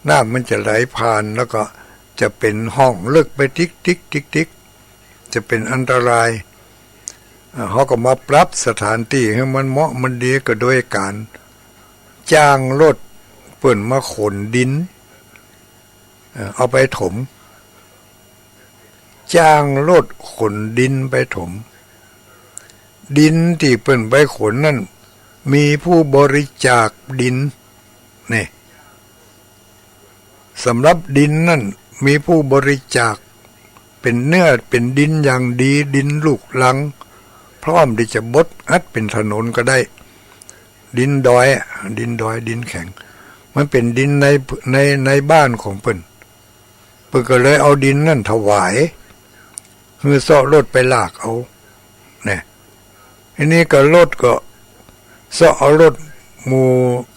น้ำมันจะไหลผ่านแล้วก็จะเป็นห้องลึกไปทิกจะเป็นอันตรายเขาก็มาปรับสถานที่ให้มันเหมาะมันดีก็โดยการจ้างรถเปิ่นมาขนดินเอาไปถมจ้างรถขนดินไปถมดินที่เปิ่นไปขนนั่นมีผู้บริจาคดินนี่สำหรับดินนั่นมีผู้บริจาคเป็นเนื้อเป็นดินอย่างดีดินลูกลังพร้อมที่จะบดอัดเป็นถนนก็ได้ดินดอยดินแข็งมันเป็นดินในบ้านของเพิ่นก็เลยเอาดินนั่นถวายคือซ่อรถไปลากเอาเนี่ยอันนี้ก็รถก็ซ่อเอารถหมู่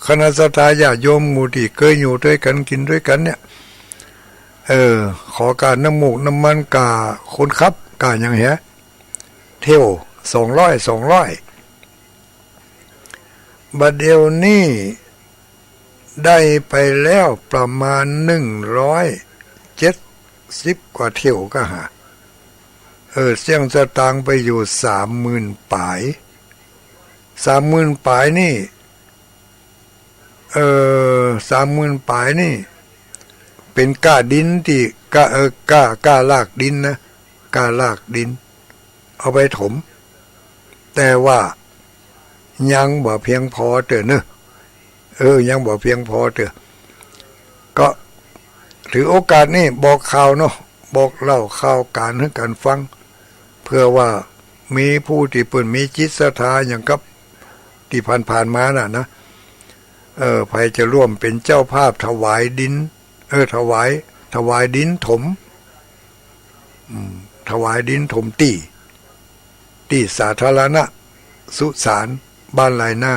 คณะสัตยาติโยมหมู่ที่เคยอยู่ด้วยกันกินด้วยกันเนี่ยขอการน้ำมูกน้ำมันกาคนขับกาอย่างเหี้ยเที่ยว200บัดเดี๋ยวนี้ได้ไปแล้วประมาณ170 กว่าเที่ยวก็หาเสี่ยงสตางค์ไปอยู่30,000 ปลาย30,000 ปลายนี่30,000 ปลายนี่เป็นก้าดินที่ก้าลากดินนะก้าลากดินเอาไปถมแต่ว่ายังบ่เพียงพอเด้อเนอะยังบ่เพียงพอเด้อก็ถือโอกาสนี้บอกข่าวเนาะบอกเล่าข่าวการให้กันฟังเพื่อว่ามีผู้ที่เปิ่นมีจิตศรัทธาอย่างกับที่ผ่านมาน่ะนะใครจะร่วมเป็นเจ้าภาพถวายดินถวายดินถมถวายดินถมที่สาธารณะสุสานบ้านลายหน้า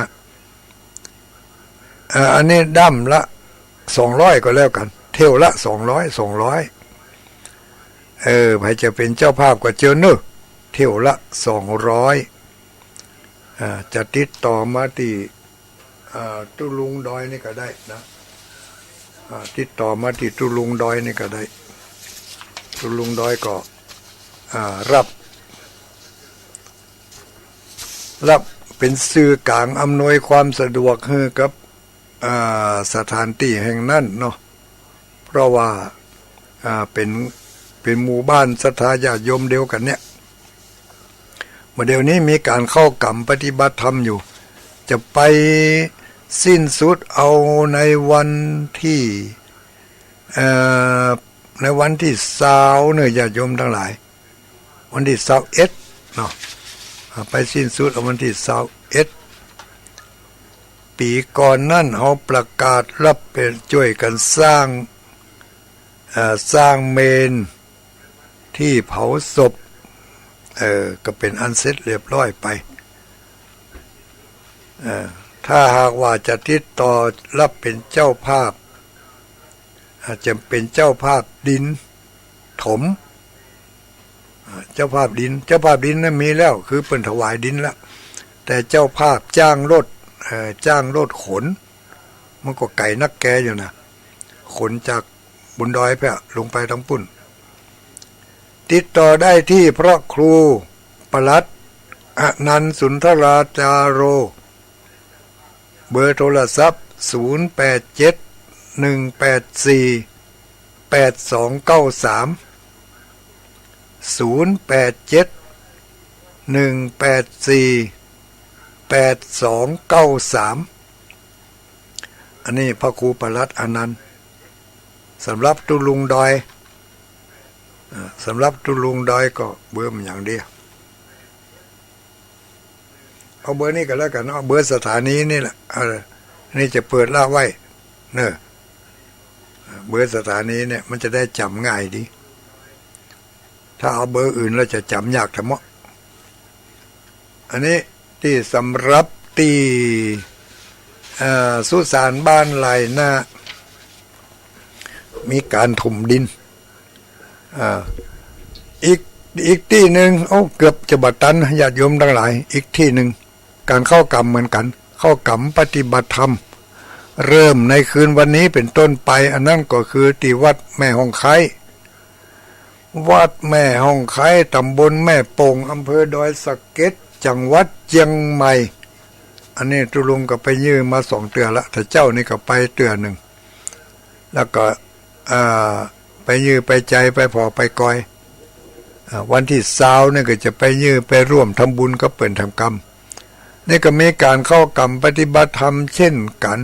อันนี้ดั้มละ200ก็แล้วกันเที่ยวละ200ใครจะเป็นเจ้าภาพก็เจอเนอะ เที่ยวละ200จะติดต่อมาที่ตุลุงดอยนี่ก็ได้นะติดต่อมาที่ตุลุงดอยนี่ก็ได้ตุลุงดอยก็รับเป็นสื่อกลางอำนวยความสะดวกให้กับสถานที่แห่งนั้นเนาะเพราะว่าเป็นหมู่บ้านศรัทธาญาติโยมเดียวกันเนี่ยเมื่อเดี๋ยวนี้มีการเข้ากรรมปฏิบัติธรรมอยู่จะไปสิ้นสุดเอาในวันที่20เนี่ยญาติโยมทั้งหลายวันที่21เนาะไปสิ้นสุดเอาวันที่21ปีก่อนนั่นเขาประกาศรับเป็นช่วยกันสร้างเมนที่เผาศพก็เป็นอันเสร็จเรียบร้อยไปถ้าหากว่าจะติดต่อรับเป็นเจ้าภาพอาจจะเป็นเจ้าภาพดินถมเจ้าภาพดินนั้นมีแล้วคือเปิ่นถวายดินแล้วแต่เจ้าภาพจ้างรถขนมันก็ไก่นักแกอยู่นะขนจากบนดอยไปลงไปทั้งปุ่นติดต่อได้ที่พระครูปลัดอนันต์สุนทราจาโรเบอร์โทรศัพท์0871848293 0871848293อันนี้พระครูปลัดอนันต์สำหรับตุลุงดอยก็เบอร์มันอย่างเดียวเอาเบอร์นี้ก็แล้วกันเอาเบอร์สถานีนี่แหละนี่จะเปิดล่าไว้เนอะเบอร์สถานีเนี่ยมันจะได้จำง่ายดีถ้าเอาเบอร์อื่นเราจะจำยากทั้งหมดอันนี้ที่สำหรับที่สุสานบ้านไหลนามีการถมดินอีกที่หนึ่งเกือบจะบัดตันญาติโยมทั้งหลายอีกที่หนึ่งการเข้ากรรมเหมือนกันเข้ากรรมปฏิบัติธรรมเริ่มในคืนวันนี้เป็นต้นไปอันนั้นก็คือที่วัดแม่ห้องไคตำบลแม่โป่งอำเภอดอยสะเก็ดจังหวัดเชียงใหม่อันนี้ตุลุงก็ไปยืมมา2 เตือนละถ้าเจ้านี่ก็ไปเตือนหนึ่งแล้วก็ไปยืมไปใจไปพอไปกอยวันที่20นี่ก็จะไปยืมไปร่วมทำบุญก็เปิดทำกรรมนี่ก็มีการเข้ากรรมปฏิบัติธรรมเช่นกัน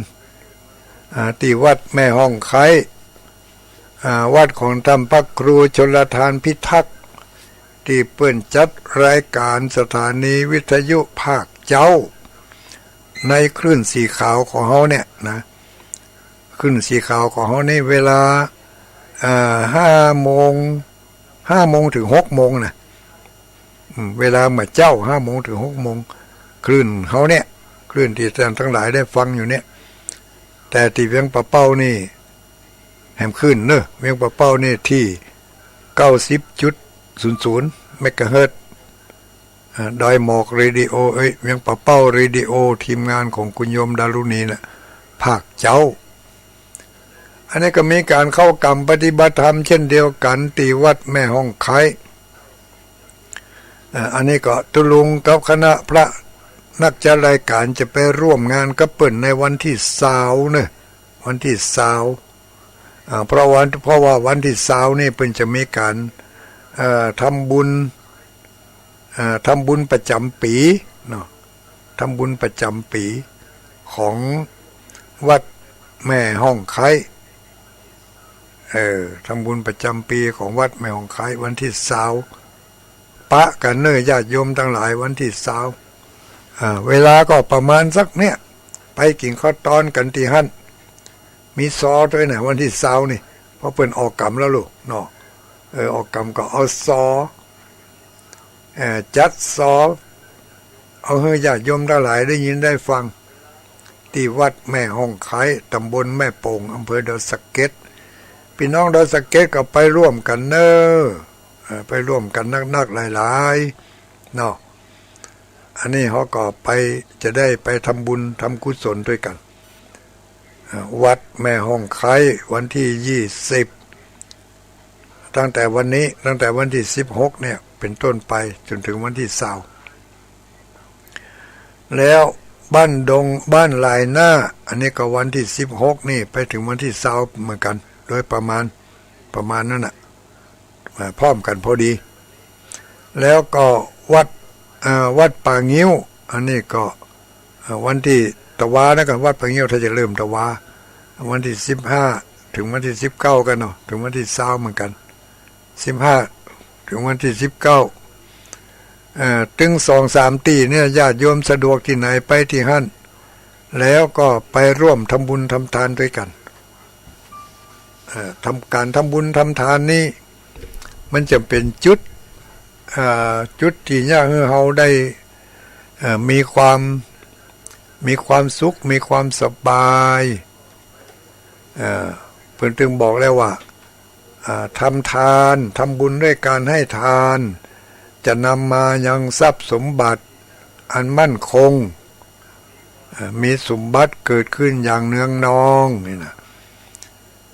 ที่วัดแม่ห้องไควัดของท่านพระครูชลทานพิทักษ์ที่เปิ้นจัดรายการสถานีวิทยุภาคเจ้าในคลื่นสีขาวของเขาเนี่ยนะคลื่นสีขาวของเขานี่เวลา5 โมงถึง6 โมงนะเวลาเมื่อเจ้า5 โมงถึง6 โมงคลื่นเขาเนี่ยคลื่นที่ท่านทั้งหลายได้ฟังอยู่เนี่ยแต่ที่เวียงปะเป้านี่แหมขึ้นเนอะเวียงปะเป้านี่ที่ 90.00 เมกะเฮิรตซ์ดอยหมอกเรดิโอเวียงปะเป้าเรดิโอทีมงานของคุณโยมดารุณีน่ะภาคเจ้าอันนี้ก็มีการเข้ากรรมปฏิบัติธรรมเช่นเดียวกันที่วัดแม่ห้องไคอันนี้ก็ตุลุงกับคณะพระนักจัดรายการจะไปร่วมงานกับเปิ่นในวันที่20เนี่ยวันที่20เพราะว่าวันที่20นี่เปิ่นจะมีการทำบุญประจำปีเนาะทำบุญประจำปีของวัดแม่ห้องไคทำบุญประจำปีของวัดแม่ห้องไควันที่20ปะกันเนยญาติโยมทั้งหลายวันที่20เวลาก็ประมาณสักเนี่ยไปกินข้าวตอนกันที่หั่นมีซอด้วยนะวันที่20นี่เพราะเพิ่นออกกรรมแล้วลูกเนาะออกกรรมก็เอาซอจัดซอเอาให้ญาติโยมทั้งหลายได้ยินได้ฟังที่วัดแม่ห้องไคตำบลแม่โป่งอำเภอดอยสะเก็ดพี่น้องดอยสะเก็ดก็ไปร่วมกันเนอะไปร่วมกันนักๆหลาย เนาะอันนี้เขาก็ไปจะได้ไปทำบุญทำกุศลด้วยกันวัดแม่ห้องไคร้วันที่20ตั้งแต่วันนี้ตั้งแต่วันที่16เนี่ยเป็นต้นไปจนถึงวันที่20แล้วบ้านดงบ้านลายหน้าอันนี้ก็วันที่16นี่ไปถึงวันที่20เหมือนกันโดยประมาณนั้นน่ะพร้อมกันพอดีแล้วก็วัดป่างิ้วอันนี้ก็วันที่ตะวานะกันวัดป่างิ้วถ้าจะเริ่มตะวาวันที่15ถึงวันที่19กันเนาะถึงวันที่20เหมือนกัน15ถึงวันที่19ถึง 2-3 ตีเนี่ยญาติโยมสะดวกที่ไหนไปที่หั่นแล้วก็ไปร่วมทำบุญทำทานด้วยกันทำบุญทำทานนี่มันจะเป็นจุดที่ยากให้เราได้มีความสุขมีความสบายเพิ่นถึงบอกแล้วว่าทำทานทำบุญด้วยการให้ทานจะนำมายังทรัพย์สมบัติอันมั่นคงมีสมบัติเกิดขึ้นอย่างเนืองนองนี่นะ